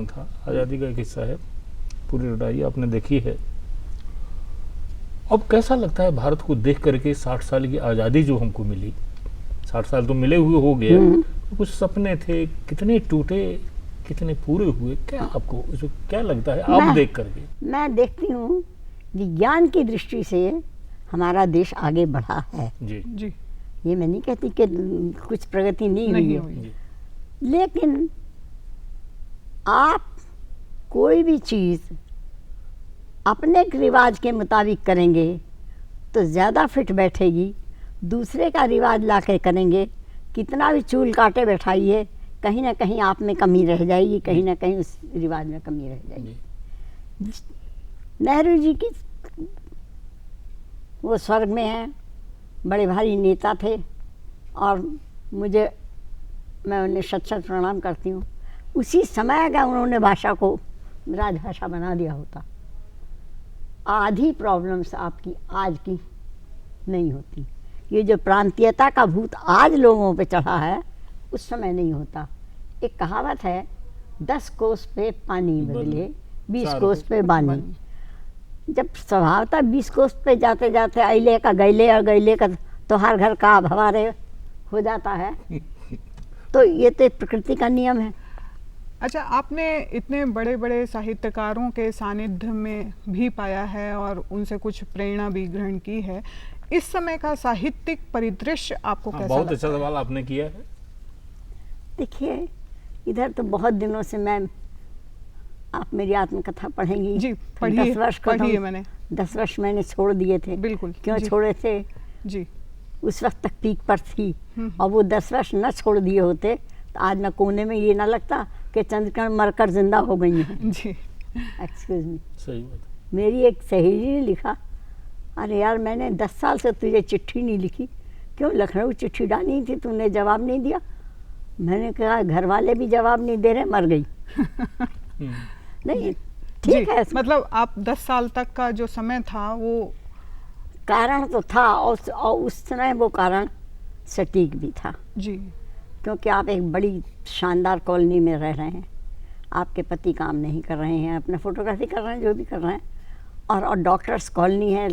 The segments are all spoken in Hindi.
मैदान था, आज़ादी का एक हिस्सा है, पूरी लड़ाई आपने देखी है। अब कैसा लगता है भारत को देख करके 60 साल की आज़ादी जो हमको मिली, 60 साल तो मिले हुए हो गए, तो कुछ सपने थे, कितने टूटे कितने पूरे हुए, क्या आपको इसमें क्या लगता है आप देख करके? मैं देखती हूँ विज्ञान की दृष्टि से हमारा देश आगे बढ़ा है जी जी ये मैं नहीं कहती कि कुछ प्रगति नहीं हुई है, हुई। लेकिन आप कोई भी चीज़ अपने रिवाज के मुताबिक करेंगे तो ज़्यादा फिट बैठेगी, दूसरे का रिवाज ला के करेंगे, कितना भी चूल काटे बैठाइए, कहीं ना कहीं आप में कमी रह जाएगी, कहीं ना कहीं उस रिवाज में कमी रह जाएगी। नेहरू जी की वो स्वर्ग में हैं, बड़े भारी नेता थे और मैं उन्हें शत शत प्रणाम करती हूँ। उसी समय का उन्होंने भाषा को राजभाषा बना दिया होता, आधी प्रॉब्लम्स आपकी आज की नहीं होती। ये जो प्रांतीयता का भूत आज लोगों पे चढ़ा है उस समय नहीं होता। एक कहावत है, 10 कोस पे पानी बदले 20 कोस पे बानी। जब स्वभावतः 20 कोस पे जाते जाते अइले का गैले और गैले का तो हर घर का भवारे हो जाता है, तो ये तो प्रकृति का नियम है। अच्छा, आपने इतने बड़े बड़े साहित्यकारों के सानिध्य में भी पाया है और उनसे कुछ प्रेरणा भी ग्रहण की है। इस समय का साहित्यिक परिदृश्य आपको कैसा बहुत लगता अच्छा है? सवाल आपने किया है। देखिए, इधर तो बहुत दिनों से आप मेरी आत्मकथा पढ़ेंगी जी, पढ़िए 10 वर्ष पढ़िए मैंने 10 वर्ष मैंने छोड़ दिए थे। बिल्कुल। क्यों जी, छोड़े थे? जी उस वक्त तक पीक पर थी, और वो 10 वर्ष न छोड़ दिए होते तो आज मैं कोने में ये ना लगता कि चंद्रकण मरकर जिंदा हो गई हैं। जी एक्सक्यूज मी। सही बात। मेरी एक सहेली ने लिखा, अरे यार मैंने 10 साल से तुझे चिट्ठी नहीं लिखी, क्यों लखनऊ चिट्ठी डाली थी, तूने जवाब नहीं दिया। मैंने कहा घर वाले भी जवाब नहीं दे रहे, मर गई। नहीं ठीक है, मतलब आप 10 साल तक का जो समय था वो कारण तो था, और उस समय वो कारण सटीक भी था। जी क्योंकि आप एक बड़ी शानदार कॉलोनी में रह रहे हैं, आपके पति काम नहीं कर रहे हैं, अपने फोटोग्राफी कर रहे हैं, जो भी कर रहे हैं, और डॉक्टर्स कॉलोनी है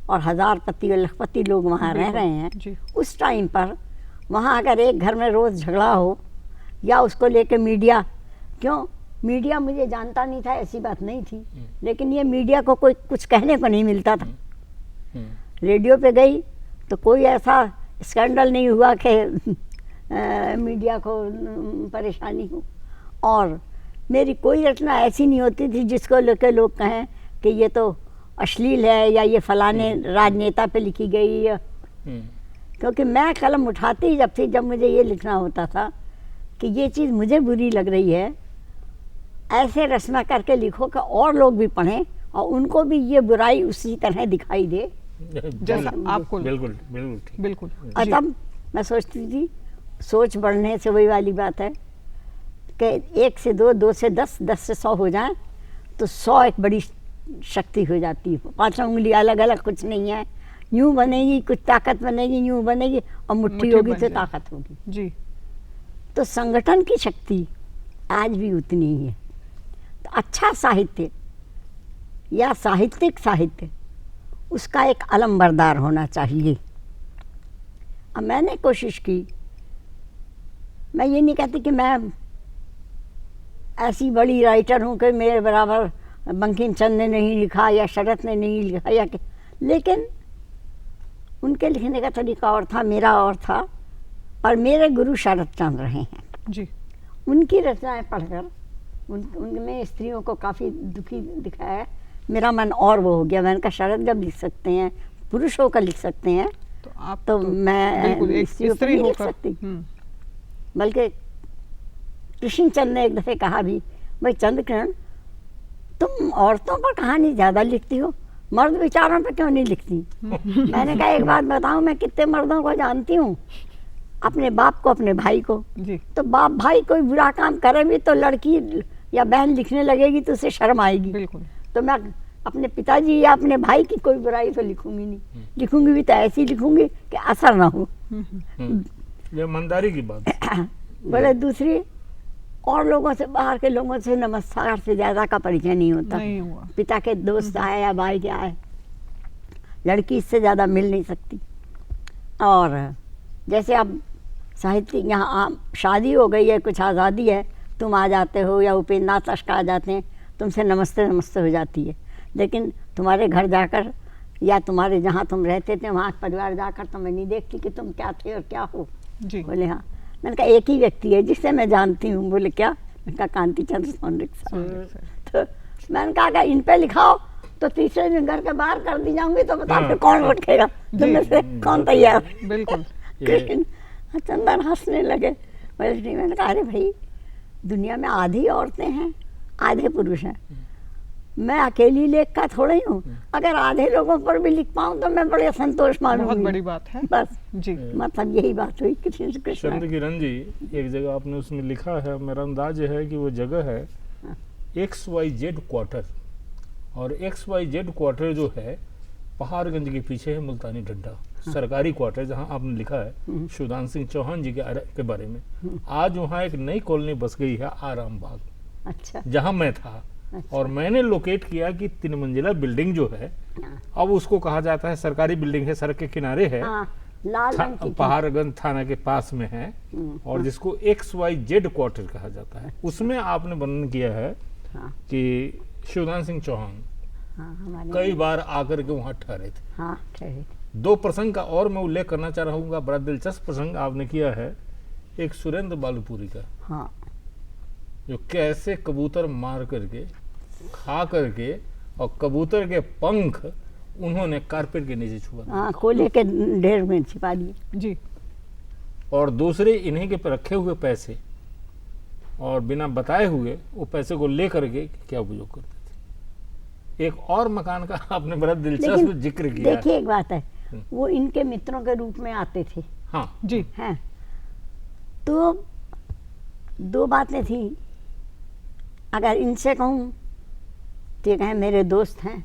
और हज़ारपति और लखपति लोग वहाँ रह रहे हैं। जी। उस टाइम पर वहाँ अगर एक घर में रोज़ झगड़ा हो या उसको लेके मीडिया, क्यों मीडिया मुझे जानता नहीं था, ऐसी बात नहीं थी, लेकिन ये मीडिया को कोई कुछ कहने को नहीं मिलता था। रेडियो पे गई तो कोई ऐसा स्कैंडल नहीं हुआ कि मीडिया को परेशानी हो, और मेरी कोई रचना ऐसी नहीं होती थी जिसको लेकर लोग कहें कि ये तो अश्लील है या ये फलाने राजनेता पे लिखी गई है। क्योंकि मैं कलम उठाती ही जब थी, जब मुझे ये लिखना होता था कि ये चीज़ मुझे बुरी लग रही है, ऐसे रचना करके लिखो कि और लोग भी पढ़ें और उनको भी ये बुराई उसी तरह दिखाई दे जैसा आपको। बिल्कुल बिल्कुल ठीक। बिल्कुल। और तब मैं सोचती थी, सोच बढ़ने से वही वाली बात है कि 1 से 2, 2 से 10, 10 से 100 हो जाए तो 100 एक बड़ी शक्ति हो जाती है। 5 उंगली अलग अलग कुछ नहीं है, यूं बनेगी कुछ ताकत बनेगी, यूं बनेगी और मुट्ठी होगी तो ताकत होगी। जी। तो संगठन की शक्ति आज भी उतनी ही है। तो अच्छा साहित्य या साहित्यिक साहित्य, उसका एक अलंबरदार होना चाहिए। अब मैंने कोशिश की, मैं ये नहीं कहती कि मैं ऐसी बड़ी राइटर हूँ कि मेरे बराबर बंकिम चंद्र ने नहीं लिखा या शरत ने नहीं लिखा, या लेकिन उनके लिखने का तरीका और था, मेरा और था, और मेरे गुरु शरत चंद्र रहे हैं। जी। उनकी रचनाएं पढ़कर उनमें स्त्रियों को काफ़ी दुखी दिखाया है, मेरा मन और वो हो गया। मैंने कहा शरत जब लिख सकते हैं, पुरुषों का लिख सकते हैं, तो आप तो मैं स्त्रियों पर नहीं लिख सकती। बल्कि कृष्णचंद्र ने एक दफ़े कहा भी, भाई चंद्रकिरण तुम औरतों पर कहानी ज़्यादा लिखती हो, मर्द विचारों पर क्यों नहीं लिखती? मैंने कहा एक बात बताऊं, मैं कितने मर्दों को जानती हूँ, अपने बाप को, अपने भाई को। जी। तो बाप भाई कोई बुरा काम करे भी तो लड़की या बहन लिखने लगेगी तो उसे शर्म आएगी। बिल्कुल। तो मैं अपने पिताजी या अपने भाई की कोई बुराई तो लिखूंगी नहीं, लिखूंगी भी तो ऐसी लिखूंगी कि असर ना हो। ये ईमानदारी की बात। बोले दूसरी, और लोगों से, बाहर के लोगों से नमस्कार से ज़्यादा का परिचय नहीं होता। नहीं हुआ। पिता के दोस्त आए या भाई के आए, लड़की इससे ज़्यादा मिल नहीं सकती। और जैसे अब साहित्य यहाँ शादी हो गई है, कुछ आज़ादी है, तुम आ जाते हो या उपेंद्र नाथ तष्कर आ जाते हैं, तुमसे नमस्ते नमस्ते हो जाती है। लेकिन तुम्हारे घर जाकर या तुम्हारे जहाँ तुम रहते थे वहाँ परिवार जाकर तो मैं नहीं देखती कि तुम क्या थे और क्या हो। जी। बोले हाँ। मैंने कहा एक ही व्यक्ति है जिसे मैं जानती हूँ। बोले क्या? मैंने कहा कांति चंद्र सौंदर्य साहब। तो मैंने कहा अगर इन पे लिखाओ तो तीसरे दिन घर के बाहर कर दी जाऊंगी, तो बताओ फिर कौन रखेगा, तुमने से कौन तैयार? बिल्कुल। कृष्ण चंदन हंसने लगे। बोले मैंने कहा अरे भाई, दुनिया में आधी औरतें हैं, आधे पुरुष हैं, मैं अकेली लेखिका थोड़ी हूँ। अगर आधे लोगों पर भी लिख पाऊँ तो मैं बड़े संतोष मानूंगी। बहुत बड़ी बात है। बस जी। मतलब यही बात हुई कृष्ण से कृष्ण। चंद्र किरण जी, एक जगह आपने उसमें लिखा है, मेरा अंदाज है कि वो जगह है XYZ क्वार्टर, और XYZ क्वार्टर जो है पहाड़गंज के पीछे है मुल्तानी डंडा, सरकारी क्वार्टर, जहां आपने लिखा है शिवदान सिंह चौहान जी के बारे में। आज वहाँ एक नई कॉलोनी बस गई है, आराम बाग, अच्छा जहां मैं था। अच्छा। और मैंने लोकेट किया कि 3 मंजिला बिल्डिंग जो है, अब उसको कहा जाता है सरकारी बिल्डिंग है, सड़क के किनारे है, हाँ, लाल रंग की थी। पहाड़गंज थाना के पास में है, और जिसको XYZ क्वार्टर कहा जाता है। उसमें आपने वर्णन किया है हाँ, कि शिवदान सिंह चौहान हाँ, हमारे कई बार आकर के वहां ठहरे थे। हाँ ठहरे। 2 प्रसंग का और मैं उल्लेख करना चाह रहा हूँ, बड़ा दिलचस्प प्रसंग आपने किया है, एक सुरेंद्र बालूपुरी का, हाँ जो कैसे कबूतर मार करके खा करके और कबूतर के पंख उन्होंने कारपेट के नीचे छुपा दिए। हाँ, कोयले के ढेर में छिपा दिए। जी। और दूसरे इन्हीं के रखे हुए पैसे और बिना बताए हुए वो पैसे को ले करके क्या उपयोग करते थे। एक और मकान का आपने बड़ा दिलचस्प लेकिन जिक्र किया। देखिए एक बात है, वो इनके मित्रों के रूप में आते थे। हाँ जी। हैं तो 2 बातें थी। अगर इनसे कहूँ तो ये कहें मेरे दोस्त हैं,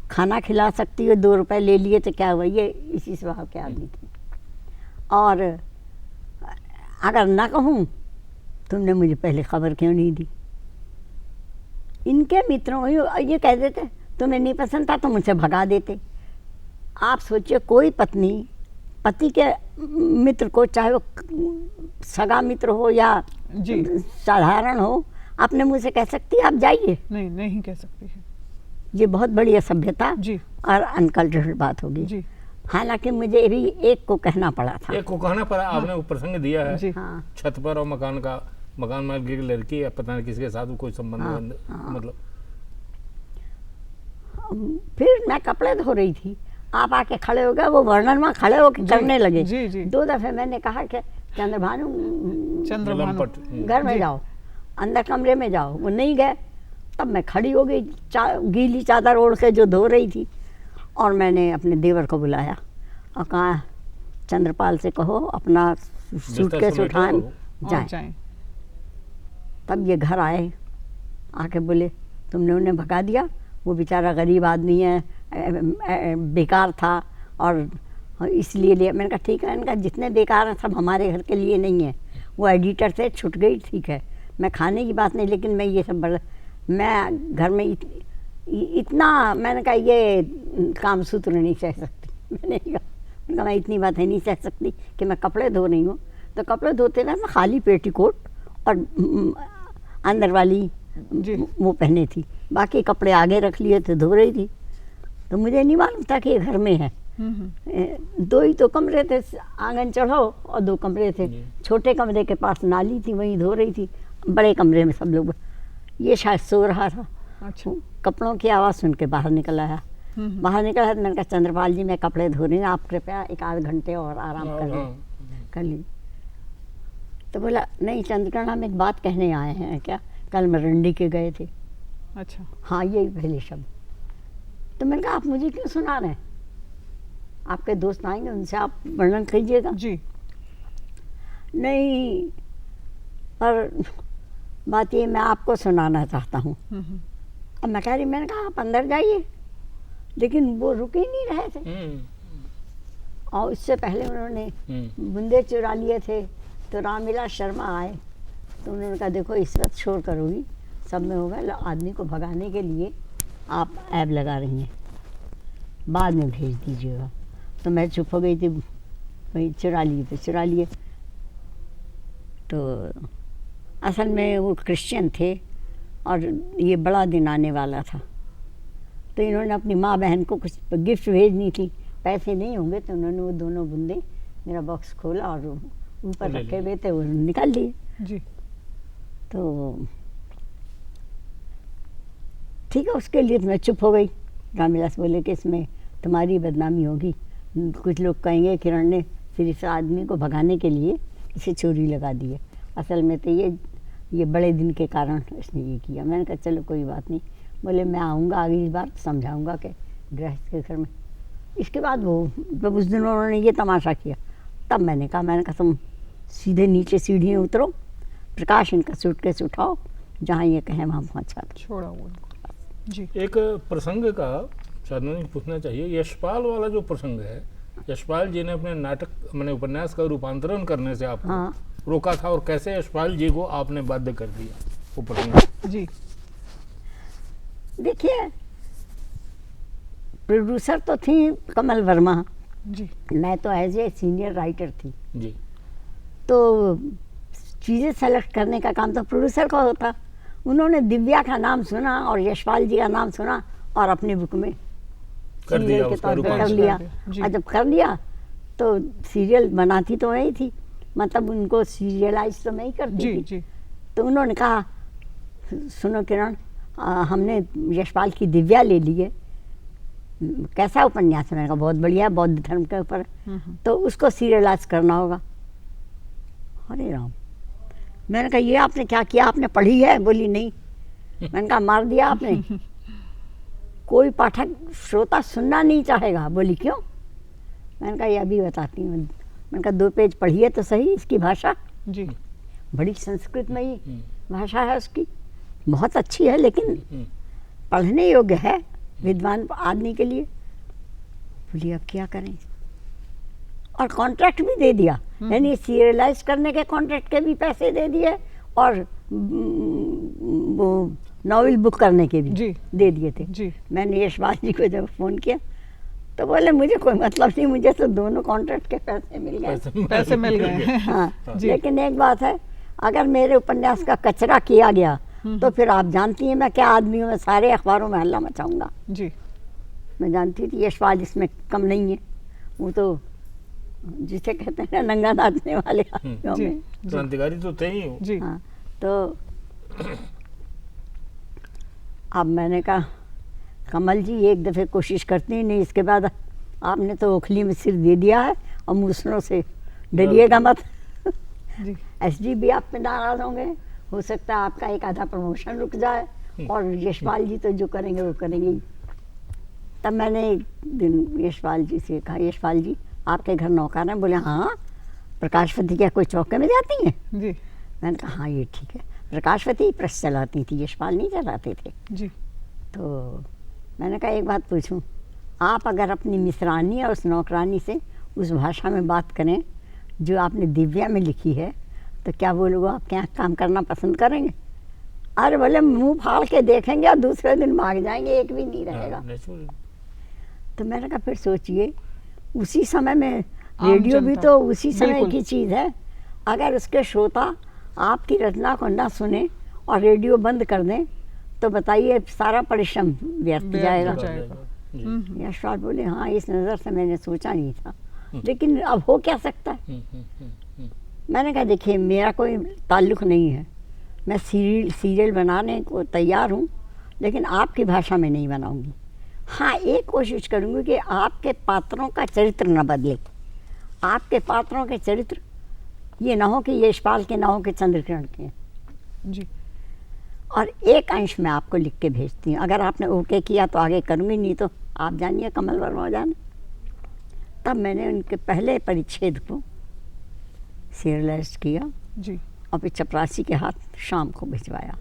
खाना खिला सकती हो, 2 रुपए ले लिए तो क्या हुआ, ये इसी स्वभाव के आदमी थे। और अगर ना कहूँ तुमने मुझे पहले खबर क्यों नहीं दी। इनके मित्रों को ये कह देते तुम्हें नहीं पसंद था तो मुझसे भगा देते। आप सोचिए, कोई पत्नी पति के मित्र को, चाहे वो सगा मित्र हो या जी। साधारण हो, अपने मुंह से कह सकती है आप जाइए? नहीं, नहीं कह सकती है। ये बहुत बड़ी असभ्यता जी। और अनकल्चरल बात होगी। जी। हालांकि मुझे भी एक को कहना पड़ा था। एक को कहना पड़ा। आपने वो प्रसंग दिया है जी। हाँ छत पर और मकान मालिक की लड़की या पता नहीं किसके साथ कोई संबंध हाँ। मतलब। फिर मैं कपड़े धो रही थी, आप आके खड़े हो गए, वो वर्णन में खड़े होकर करने लगे। जी, जी। 2 दफे मैंने कहा कि चंद्रभानु चंद्रभानु। घर में जाओ, अंदर कमरे में जाओ। वो नहीं गए। तब मैं खड़ी हो गई, गीली चादर ओढ़ के जो धो रही थी, और मैंने अपने देवर को बुलाया और कहा चंद्रपाल से कहो अपना सूटकेस उठाएं जाएं। तब ये घर आए, आके बोले तुमने उन्हें भगा दिया, वो बेचारा गरीब आदमी है, बेकार था और इसलिए लिया। मैंने कहा ठीक है। इनका जितने बेकार हैं सब हमारे घर के लिए नहीं है। वो एडिटर से छूट गई, ठीक है, मैं खाने की बात नहीं, लेकिन मैं ये सब बड़ा, मैं घर में इतना, मैंने कहा ये काम सूत्र नहीं सह सकती। मैंने कहा मैं इतनी बातें नहीं सह सकती कि मैं कपड़े धो रही हूँ, तो कपड़े धोते हुए मैं खाली पेटीकोट और अंदर वाली वो पहने थी, बाकी कपड़े आगे रख लिए थे, धो रही थी। तो मुझे नहीं मालूम था कि ये घर में है। 2 ही तो कमरे थे, आंगन चढ़ो और 2 कमरे थे। छोटे कमरे के पास नाली थी, वहीं धो रही थी। बड़े कमरे में सब लोग, ये शायद सो रहा था। अच्छा। कपड़ों की आवाज़ सुन के बाहर निकल आया। बाहर निकला तो मैंने कहा चंद्रपाल जी मैं कपड़े धो रही हूँ, आप कृपया 1 आध घंटे और आराम कर ली। तो बोला नहीं चंद्रकला, हम एक बात कहने आए हैं। क्या? कल मरंडी के गए थे। अच्छा। हाँ, यही पहले शब्द। तो मैंने कहा आप मुझे क्यों सुना रहे हैं, आपके दोस्त आएंगे उनसे आप वर्णन कीजिएगा। जी। नहीं, पर बात ये मैं आपको सुनाना चाहता हूँ। अब मैं कह रही, मैंने कहा आप अंदर जाइए, लेकिन वो रुक ही नहीं रहे थे। और इससे पहले उन्होंने बूंदे चुरा लिए थे। तो रामविलास शर्मा आए, तो उन्होंने कहा देखो इस वक्त शोर करोगी सब में होगा, आदमी को भगाने के लिए आप ऐब लगा रही हैं, बाद में भेज दीजिएगा। तो मैं चुप हो गई थी, वही चुरा लिए तो चुरा लिए। तो असल में वो क्रिश्चियन थे और ये बड़ा दिन आने वाला था, तो इन्होंने अपनी माँ बहन को कुछ गिफ्ट भेजनी थी, पैसे नहीं होंगे, तो उन्होंने वो दोनों बूंदे मेरा बॉक्स खोला और ऊपर ले रखे हुए थे, वो निकाल लिए। जी तो ठीक है, उसके लिए तो मैं चुप हो गई। रामविलास बोले कि इसमें तुम्हारी बदनामी होगी, कुछ लोग कहेंगे किरण ने फिर इस आदमी को भगाने के लिए इसे चोरी लगा दी है, असल में तो ये बड़े दिन के कारण इसने ये किया। मैंने कहा चलो कोई बात नहीं। बोले मैं आऊँगा अगली बार समझाऊँगा कि गृहस्थ के घर में। इसके बाद वो जब उस दिन उन्होंने ये तमाशा किया, तब मैंने कहा तुम सीधे नीचे सीढ़ियाँ उतरो, प्रकाश इनका सूटकेस उठाओ, जहाँ ये कहें वहाँ पहुँचा दो। छोड़ा वो उनको। जी एक प्रसंग का चांदनी पूछना चाहिए, यशपाल वाला जो प्रसंग है, यशपाल जी ने अपने नाटक मैंने उपन्यास का रूपांतरण करने से आपको हाँ। रोका था, और कैसे यशपाल जी को आपने बाध्य कर दिया वो प्रसंग? जी देखिए, प्रोड्यूसर तो थी कमल वर्मा, जी मैं तो एज ए सीनियर राइटर थी, जी तो चीज़ें सेलेक्ट करने का काम तो प्रोड्यूसर का होता। उन्होंने दिव्या का नाम सुना और यशपाल जी का नाम सुना और अपनी बुक में कर दिया, सीरियल के उसका तौर पे कर रूपांतरण। लिया। जी। और जब कर लिया तो सीरियल बनाती तो मैं ही थी, मतलब उनको सीरियलाइज तो मैं ही करती जी थी। जी तो उन्होंने कहा सुनो किरण, हमने यशपाल की दिव्या ले ली है, कैसा उपन्यास है? मैंने कहा बहुत बढ़िया, बौद्ध धर्म के ऊपर, तो उसको सीरियलाइज करना होगा। अरे राम, मैंने कहा ये आपने क्या किया, आपने पढ़ी है? बोली नहीं। मैंने कहा मार दिया आपने, कोई पाठक श्रोता सुनना नहीं चाहेगा। बोली क्यों? मैंने कहा ये अभी बताती हूँ। मैंने कहा 2 पेज पढ़िए तो सही, इसकी भाषा जी बड़ी संस्कृतमयी भाषा है उसकी, बहुत अच्छी है, लेकिन पढ़ने योग्य है विद्वान आदमी के लिए। बोलिए अब क्या करें, और कॉन्ट्रैक्ट भी दे दिया, यानी सीरियलाइज करने के कॉन्ट्रैक्ट के भी पैसे दे दिए और वो नॉवेल बुक करने के भी जी दे दिए थे। जी मैंने यशपाल जी को जब फ़ोन किया तो बोले मुझे कोई मतलब नहीं, मुझे तो दोनों कॉन्ट्रैक्ट के पैसे मिल गए। पैसे मिल गए हैं। हाँ, जी। लेकिन एक बात है, अगर मेरे उपन्यास का कचरा किया गया तो फिर आप जानती हैं मैं क्या आदमी हूँ, मैं सारे अखबारों में हल्ला मचाऊंगा। जी मैं जानती थी यशपाल इसमें कम नहीं है, वो तो जिसे कहते हैं ना नंगा नाचने वाले आदमियों जी में। क्रांतिकारी तो थे ही वो। जी हाँ, तो अब मैंने कहा कमल जी एक दफ़े कोशिश करती ही नहीं, इसके बाद आपने तो ओखली में सिर दे दिया है और मूसलों से डरिएगा मत। जी एसडी भी आप पे नाराज होंगे, हो सकता है आपका एक आधा प्रमोशन रुक जाए, और यशपाल जी तो जो करेंगे वो करेंगे ही। तब मैंने एक दिन यशपाल जी से कहा, यशपाल जी आपके घर नौकर हैं? बोले हाँ। प्रकाशवती क्या कोई चौके में जाती हैं? जी मैंने कहा हाँ ये ठीक है। प्रकाशवती प्रेस चलाती थी, यशपाल नहीं चलाते थे। जी तो मैंने कहा एक बात पूछूं, आप अगर अपनी मिसरानी और उस नौकरानी से उस भाषा में बात करें जो आपने दिव्या में लिखी है, तो क्या वो लोग आपके यहाँ काम करना पसंद करेंगे? अरे बोले मुंह फाड़ के देखेंगे और दूसरे दिन भाग जाएंगे, एक भी नहीं रहेगा। नेचुरल। तो मैंने कहा फिर सोचिए, उसी समय में आम रेडियो भी जनता। तो उसी समय बिल्कुल। की चीज़ है। अगर उसके श्रोता आपकी रचना को ना सुने और रेडियो बंद कर दें तो बताइए सारा परिश्रम व्यर्थ व्यर्थ जाएगा। हो जाएगा। जी। यशपाल बोले हाँ इस नज़र से मैंने सोचा नहीं था, लेकिन अब हो क्या सकता है। मैंने कहा देखिए मेरा कोई ताल्लुक़ नहीं है, मैं सीरियल बनाने को तैयार हूँ, लेकिन आपकी भाषा में नहीं बनाऊंगी। हाँ एक कोशिश करूँगी कि आपके पात्रों का चरित्र न बदले, आपके पात्रों के चरित्र ये ना हो कि यशपाल के ना हो कि चंद्रकिरण के हैं। जी और एक अंश मैं आपको लिख के भेजती हूँ, अगर आपने ओके किया तो आगे करूँगी, नहीं तो आप जानिए कमल वर्मा जाने। तब मैंने उनके पहले परिच्छेद को सीरियलाइज किया जी और फिर चपरासी के हाथ शाम को भिजवाया।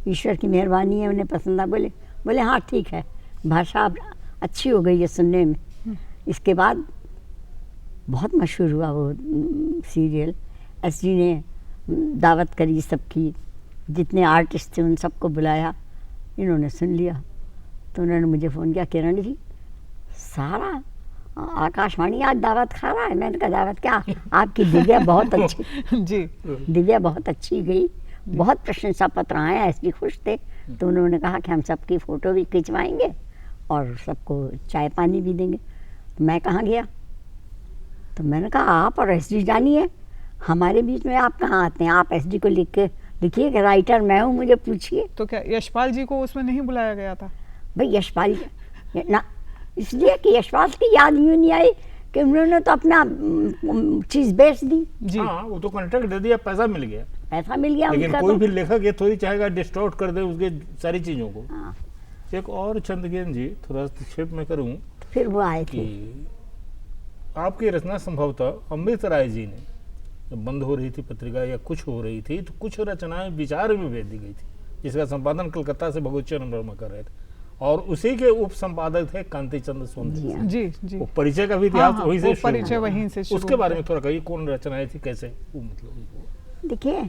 ईश्वर की मेहरबानी है, उन्हें पसंद आ। बोले हाँ ठीक है, भाषा अब अच्छी हो गई है सुनने में। इसके बाद बहुत मशहूर हुआ वो सीरियल। एसडी ने दावत करी सबकी, जितने आर्टिस्ट थे उन सबको बुलाया। इन्होंने सुन लिया तो उन्होंने मुझे फ़ोन किया, किरण जी सारा आकाशवाणी आज दावत खा रहा है। मैंने कहा दावत क्या, आपकी दिव्या बहुत अच्छी जी दिव्या बहुत अच्छी गई, बहुत प्रशंसा पत्र आए, ऐसे खुश थे। तो उन्होंने कहा कि हम सबकी फ़ोटो भी खिंचवाएंगे और सबको चाय पानी भी देंगे। तो मैं कहाँ गया, तो मैंने कहा आप और एसडी जानिए, हमारे बीच में आप कहाँ आते हैं, आप एसडी को लिख के लिखिए कि राइटर मैं हूँ, मुझे पूछिए। तो क्या यशपाल जी को उसमें नहीं बुलाया गया था? भाई यशपाल ना, इसलिए कि यशपाल की याद यूँ नहीं आई कि उन्होंने तो अपना चीज़ बेच दी, जी हाँ वो तो कॉन्ट्रैक्ट दे दिया, पैसा मिल गया। पैसा मिल गया लेकिन उनका। कोई तो भी लेखक ये थोड़ी चाहेगा डिस्टॉर्ट कर दे उसके सारी चीज़ों को। हाँ, एक और चंद्रकिरण जी, थोड़ा संक्षेप में करूं फिर वो आए थे। कि आपकी रचना संभवतः अमृत राय जी ने जब बंद हो रही थी पत्रिका या कुछ हो रही थी, तो कुछ रचनाएं विचार में भेज दी गई थी, जिसका संपादन कलकत्ता से भगवत चरण वर्मा कर रहे थे, और उसी के उप संपादक थे कांति चंद्र सोंदे। जी हाँ। जी जी वो परिचय का भी इतिहास हाँ, वहीं से वो शुरू परिचय हुआ। वहीं से शुरू उसके बारे हुआ। में थोड़ा कहिए, कौन रचनाएं थी, कैसे वो मतलब। देखिए,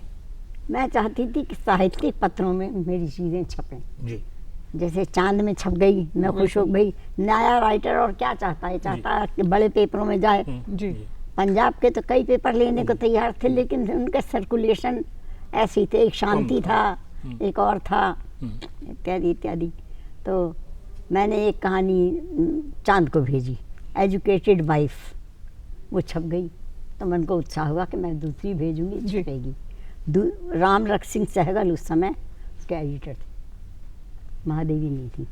मैं चाहती थी कि साहित्यिक पत्रों में मेरी चीज़ें छपें। जी जैसे चांद में छप गई, मैं खुश हो गई। नया राइटर और क्या चाहता है, चाहता है कि बड़े पेपरों में जाए। जी पंजाब के तो कई पेपर लेने को तैयार थे, लेकिन उनका सर्कुलेशन ऐसी थे, एक शांति कम था, था। एक और था, इत्यादि इत्यादि। तो मैंने एक कहानी चांद को भेजी, एजुकेटेड वाइफ, वो छप गई। तो मन को उत्साह हुआ कि मैं दूसरी भेजूंगी, जी। छपेगी। राम रख सिंह सहगल उस समय उसके एडिटर थे, महादेवी नहीं थी।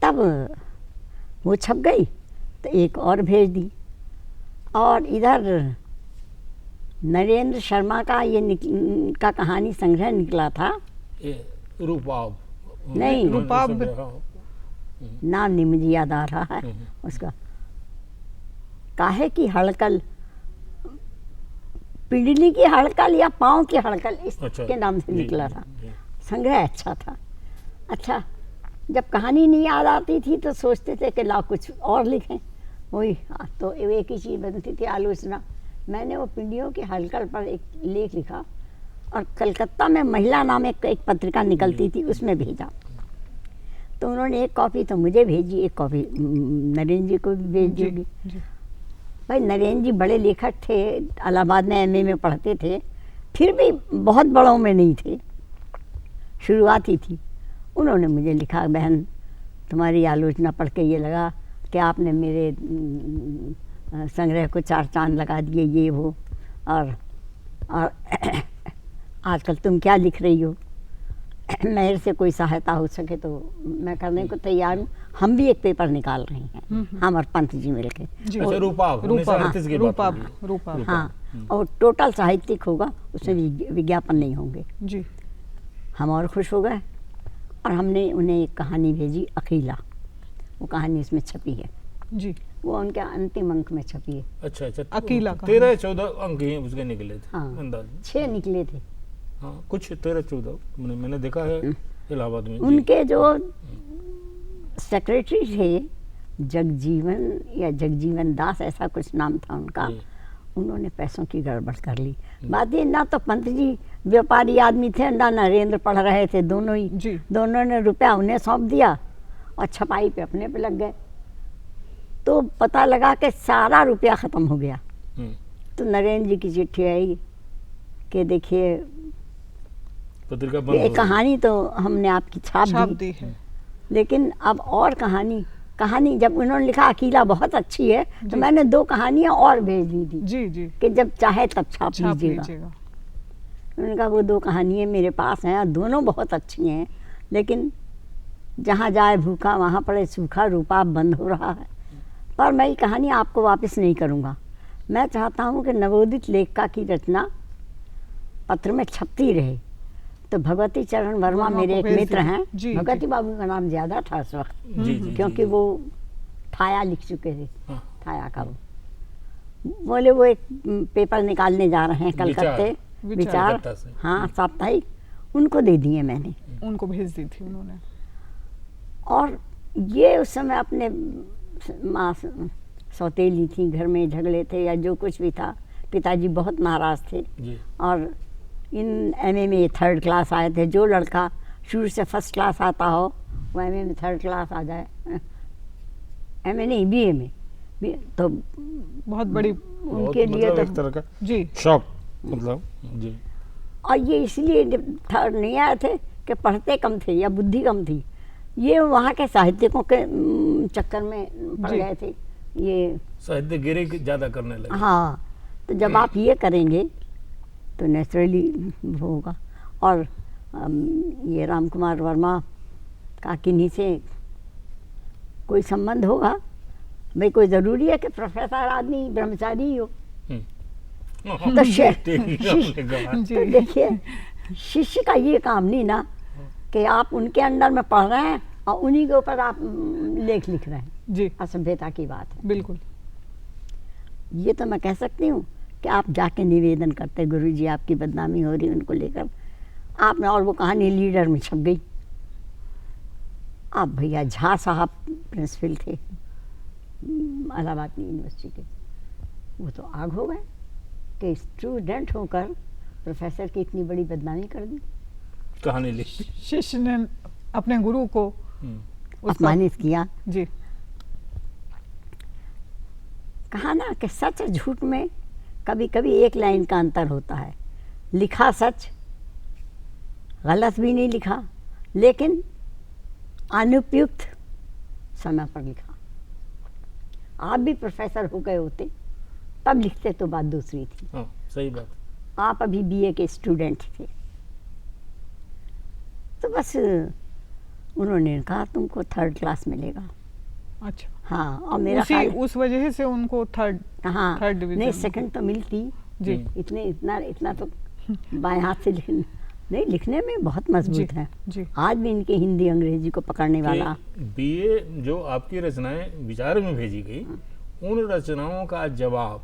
तब वो छप गई तो एक और भेज दी। और इधर नरेंद्र शर्मा का का कहानी संग्रह निकला था, ये रूपाब नहीं, रूपाब। नाम नहीं मुझे याद आ रहा है उसका, काहे की हड़कल, पिंडली की हड़कल या पाँव की हड़कल, इसके नाम से निकला था। संग्रह अच्छा था। अच्छा, जब कहानी नहीं याद आती थी तो सोचते थे कि लाओ कुछ और लिखें, वही तो एक ही चीज़ बनती थी, आलोचना। मैंने वो पिंडियों की हलकल पर एक लेख लिखा और कलकत्ता में महिला नाम एक पत्रिका निकलती थी, उसमें भेजा। तो उन्होंने एक कॉपी तो मुझे भेजी, एक कॉपी नरेंद्र जी को भी भेज जी दी। जी भाई नरेंद्र जी बड़े लेखक थे, इलाहाबाद में एमए में पढ़ते थे, फिर भी बहुत बड़ों में नहीं थे, शुरुआती थी। उन्होंने मुझे लिखा, बहन तुम्हारी आलोचना पढ़ के ये लगा कि आपने मेरे संग्रह को चार चांद लगा दिए, ये वो, और आजकल तुम क्या लिख रही हो, मेरे से कोई सहायता हो सके तो मैं करने को तैयार हूँ। हम भी एक पेपर निकाल रहे हैं, हम और पंत जी मिलके। जी अच्छा, रूपाब रूपाब 1938 की बात रूपाब हो रही है। रूपाब हाँ, और टोटल साहित्यिक होगा, उसमें विज्ञापन नहीं होंगे। जी हम और खुश हो गए और हमने उन्हें एक कहानी भेजी, अकीला। वो कहानी इसमें छपी है, जी वो उनके अंतिम अंक में छपी है। अच्छा अच्छा, अकेला कहानी। 13-14 अंक ही उसके निकले थे हाँ, अंदाज। 6 निकले थे। हाँ, कुछ 13-14 मैंने देखा है इलाहाबाद में। जी। उनके जो सेक्रेटरी थे, जगजीवन या जगजीवन दास ऐसा कुछ नाम था उनका, जी। उन्होंने पैसों की गड़बड़ कर ली। बात ये, ना तो पंत जी व्यापारी आदमी थे, ना नरेंद्र पढ़ रहे थे, दोनों ही। जी दोनों ने रुपया उन्हें सौंप दिया और छपाई पे अपने पे लग गए। तो पता लगा कि सारा रुपया ख़त्म हो गया। हम्म, तो नरेंद्र जी की चिट्ठी आई कि देखिए, पत्रिका बंद ये हो गई। कहानी तो हमने आपकी छाप छाप दी, दी है। लेकिन अब और कहानी जब उन्होंने लिखा अकेला बहुत अच्छी है, तो जी। मैंने 2 कहानियाँ और भेज दी थी जी जी कि जब चाहे तब छाप छाप लीजिएगा। लीजिएगा। उन्होंने कहा वो 2 कहानियाँ मेरे पास हैं और दोनों बहुत अच्छी हैं, लेकिन जहाँ जाए भूखा वहाँ पड़े सूखा, रूपाब बंद हो रहा है। पर मैं ये कहानी आपको वापस नहीं करूँगा। मैं चाहता हूँ कि नवोदित लेखिका की रचना पत्र में छपती रहे। तो भगवती चरण वर्मा वर्मा मेरे को एक भेज मित्र दीजिए। हैं। जी, भगवती जी। बाबू का नाम ज़्यादा था उस वक्त, जी जी क्योंकि वो ठाया लिख चुके थे, हाँ। ठाया का वो बोले वो एक पेपर निकालने जा रहे हैं कलकत्ते, विचार, कलकत्ता से। हाँ, साप्ताहिक, उनको दे दिए मैंने। उनको भेज दी थी उन्होंने। और ये उस समय अपने माँ सौतेली थी, घर में झगड़े थे या जो कुछ भी था, पिताजी बहुत नाराज़ थे जी। और इन एमए में 3rd क्लास आए थे। जो लड़का शुरू से फर्स्ट क्लास आता हो वो एमए में 3rd क्लास आ जाए, एमए नहीं बीए में तो बहुत बड़ी। उनके लिए मतलब तो एक तरह का जी शौक, मतलब जी। और ये इसलिए 3rd नहीं आए थे कि पढ़ते कम थे या बुद्धि कम थी, ये वहाँ के साहित्यकों के चक्कर में पड़ जी। गए थे ये। साहित्य गिरे ज़्यादा करने लगे। हाँ, तो जब आप ये करेंगे तो नेचुरली होगा। और ये राम कुमार वर्मा का किन्हीं से कोई संबंध होगा भाई, कोई ज़रूरी है कि प्रोफेसर आदमी ब्रह्मचारी ही हो। तो आपने कहा। तो देखिए शिष्य का ये काम नहीं ना कि आप उनके अंडर में पढ़ रहे हैं और उन्हीं के ऊपर आप लेख लिख रहे हैं। जी असभ्यता की बात है। बिल्कुल। ये तो मैं कह सकती हूँ कि आप जाके निवेदन करते, गुरुजी आपकी बदनामी हो रही उनको लेकर आपने, और वो कहानी लीडर में छप गई। आप भैया झा साहब प्रिंसिपल थे इलाहाबाद यूनिवर्सिटी के, वो तो आग हो गए कि स्टूडेंट होकर प्रोफेसर की इतनी बड़ी बदनामी कर दी, कहानी लिखी। शिष्य ने अपने गुरु को उसका- अपमानित किया। जी कहा ना कि सच और झूठ में कभी कभी एक लाइन का अंतर होता है। लिखा सच, गलत भी नहीं लिखा, लेकिन अनुपयुक्त समय पर लिखा। आप भी प्रोफेसर हो गए होते तब लिखते तो बात दूसरी थी। हाँ, सही बात। आप अभी बीए के स्टूडेंट थे, तो बस उन्होंने कहा तुमको 3rd क्लास मिलेगा। अच्छा। हाँ, और मेरा ख्याल उस वजह से उनको थर्ड हाँ, थर्ड डिवीजन नहीं में। 2nd तो मिलती। जी इतना तो बाएं हाथ से लिखने में बहुत मजबूत जी, है। जी। आज भी इनके हिंदी अंग्रेजी को पकड़ने वाला। बीए जो आपकी रचनाएं विचार में भेजी गई, उन रचनाओं का जवाब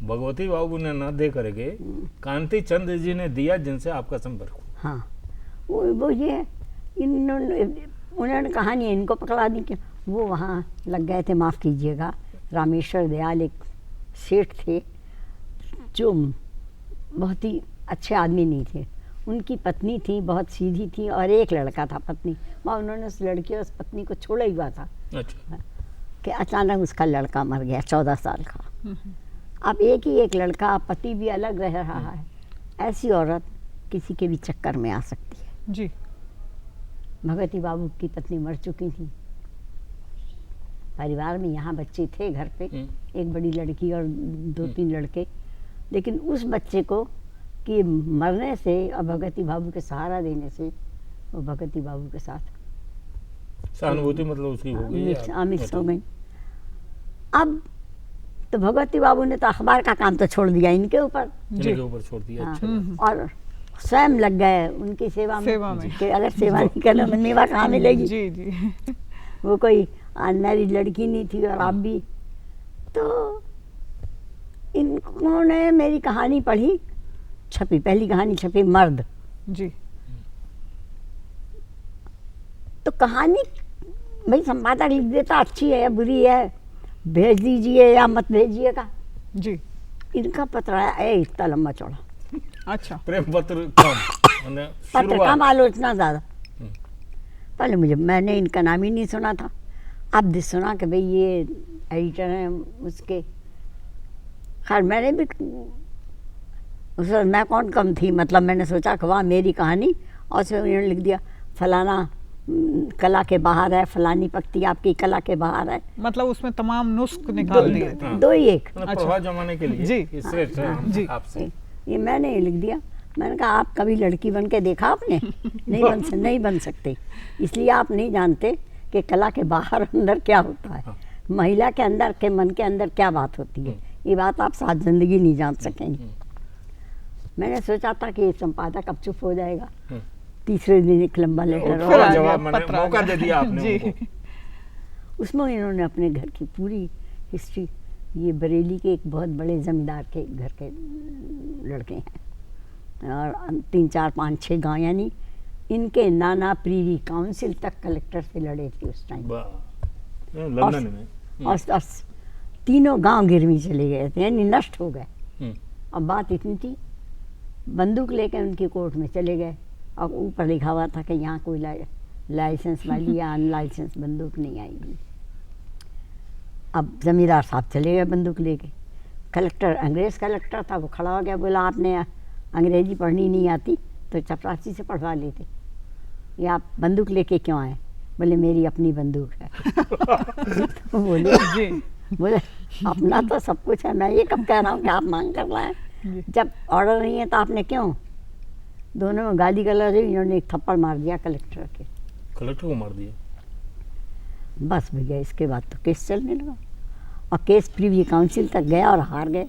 भगवती बाबू ने न दे करके कांति चंद्र जी ने दिया, जिनसे आपका संपर्क हुआ। हाँ, वो ये उन्होंने कहानी इनको पकड़ा दी कि वो वहाँ लग गए थे। माफ़ कीजिएगा, रामेश्वर दयाल एक सेठ थे जो बहुत ही अच्छे आदमी नहीं थे। उनकी पत्नी थी, बहुत सीधी थी, और एक लड़का था पत्नी। वहाँ उन्होंने उस लड़की और उस पत्नी को छोड़ा ही हुआ था अच्छा। कि अचानक उसका लड़का मर गया 14 साल का। अब एक ही एक लड़का, पति भी अलग रह रहा है। ऐसी औरत किसी के भी चक्कर में आ सकती है। जी भगवती बाबू की पत्नी मर चुकी थी। परिवार में यहाँ बच्चे थे घर पे, एक बड़ी लड़की और 2-3 लड़के, लेकिन उस बच्चे को कि मरने से और भगवती बाबू के सहारा देने से वो भगवती बाबू के साथ सहानुभूति मतलब उसकी हो गई। मिक्स हो गई। अब तो भगवती बाबू ने तो अखबार का काम तो छोड़ दिया इनके ऊपर। इनके ऊपर छोड़ दिया। हाँ, अच्छा। और स्वयं लग गए उनकी सेवा में कि अगर सेवा नहीं करना तो मेवा कहाँ मिलेगी। जी जी वो कोई अनमैरिड लड़की नहीं थी और आप भी। तो इन्होंने मेरी कहानी पढ़ी, छपी, पहली कहानी छपी मर्द। जी तो कहानी भाई संपादक लिख देता अच्छी है या बुरी है, भेज दीजिए या मत भेजिएगा। जी इनका पत्र आया इतना लंबा चौड़ा, अच्छा प्रेम पत्र कम, माने पत्र शुरुआत। कम, आलोचना ज़्यादा। पहले मैंने इनका नाम ही नहीं सुना था। अब सुना कि भाई ये एडिटर हैं उसके। खैर मैंने भी उस वक्त मैं कौन कम थी, मतलब मैंने सोचा कि वाह मेरी कहानी, और उसमें उन्होंने लिख दिया फलाना कला के बाहर है, फलानी पक्ति आपकी कला के बाहर है। मतलब उसमें तमाम नुस्ख निकाल दिए थे। दो ही एक। मतलब प्रभाव जमाने के लिए जी। ये श्रेष्ठ है हम जी। आपसे। ये मैंने लिख दिया। मैंने कहा आप कभी लड़की बन के देखा आपने? नहीं बन सकते, इसलिए आप नहीं जानते कि कला के बाहर अंदर क्या होता है, महिला के अंदर के मन के अंदर क्या बात होती है। ये बात आप साथ जिंदगी नहीं जान सकेंगे। मैंने सोचा था कि संपादक अब चुप हो जाएगा। तीसरे दिन एक लंबा लेटर फिर आ और गया, जवाब मैंने पत्र आ मौका गया। दे दिया आपने जी। उनको। उसमें इन्होंने अपने घर की पूरी हिस्ट्री, ये बरेली के एक बहुत बड़े जमींदार के घर के लड़के हैं और 3, 4, 5, 6 गाँव, यानी इनके नाना प्रीवी काउंसिल तक कलेक्टर से लड़े थे उस टाइम। लंदन में। और तीनों गांव गिरवी चले गए थे, यानी नष्ट हो गए। अब बात इतनी थी, बंदूक लेके उनकी कोर्ट में चले गए और ऊपर लिखा हुआ था कि यहाँ कोई लाइसेंस वाली या अनलाइसेंस बंदूक नहीं आएगी। अब जमींदार साहब चले गए बंदूक लेके। कलेक्टर, अंग्रेज़ कलेक्टर था, वो खड़ा हो गया, बोला आपने अंग्रेजी पढ़नी नहीं आती तो चपरासी से पढ़वा लेते, ये आप बंदूक लेके क्यों आए? बोले मेरी अपनी बंदूक है। तो बोले अपना तो सब कुछ है, मैं ये कब कह रहा हूँ कि आप मांग कर लाए, जब ऑर्डर नहीं है तो आपने क्यों? दोनों में गाली गलौज हुई, इन्होंने एक थप्पड़ मार दिया कलेक्टर के। कलेक्टर को मार दिया? बस भैया इसके बाद तो केस चलने लगा और केस प्रीवी काउंसिल तक गया और हार गए।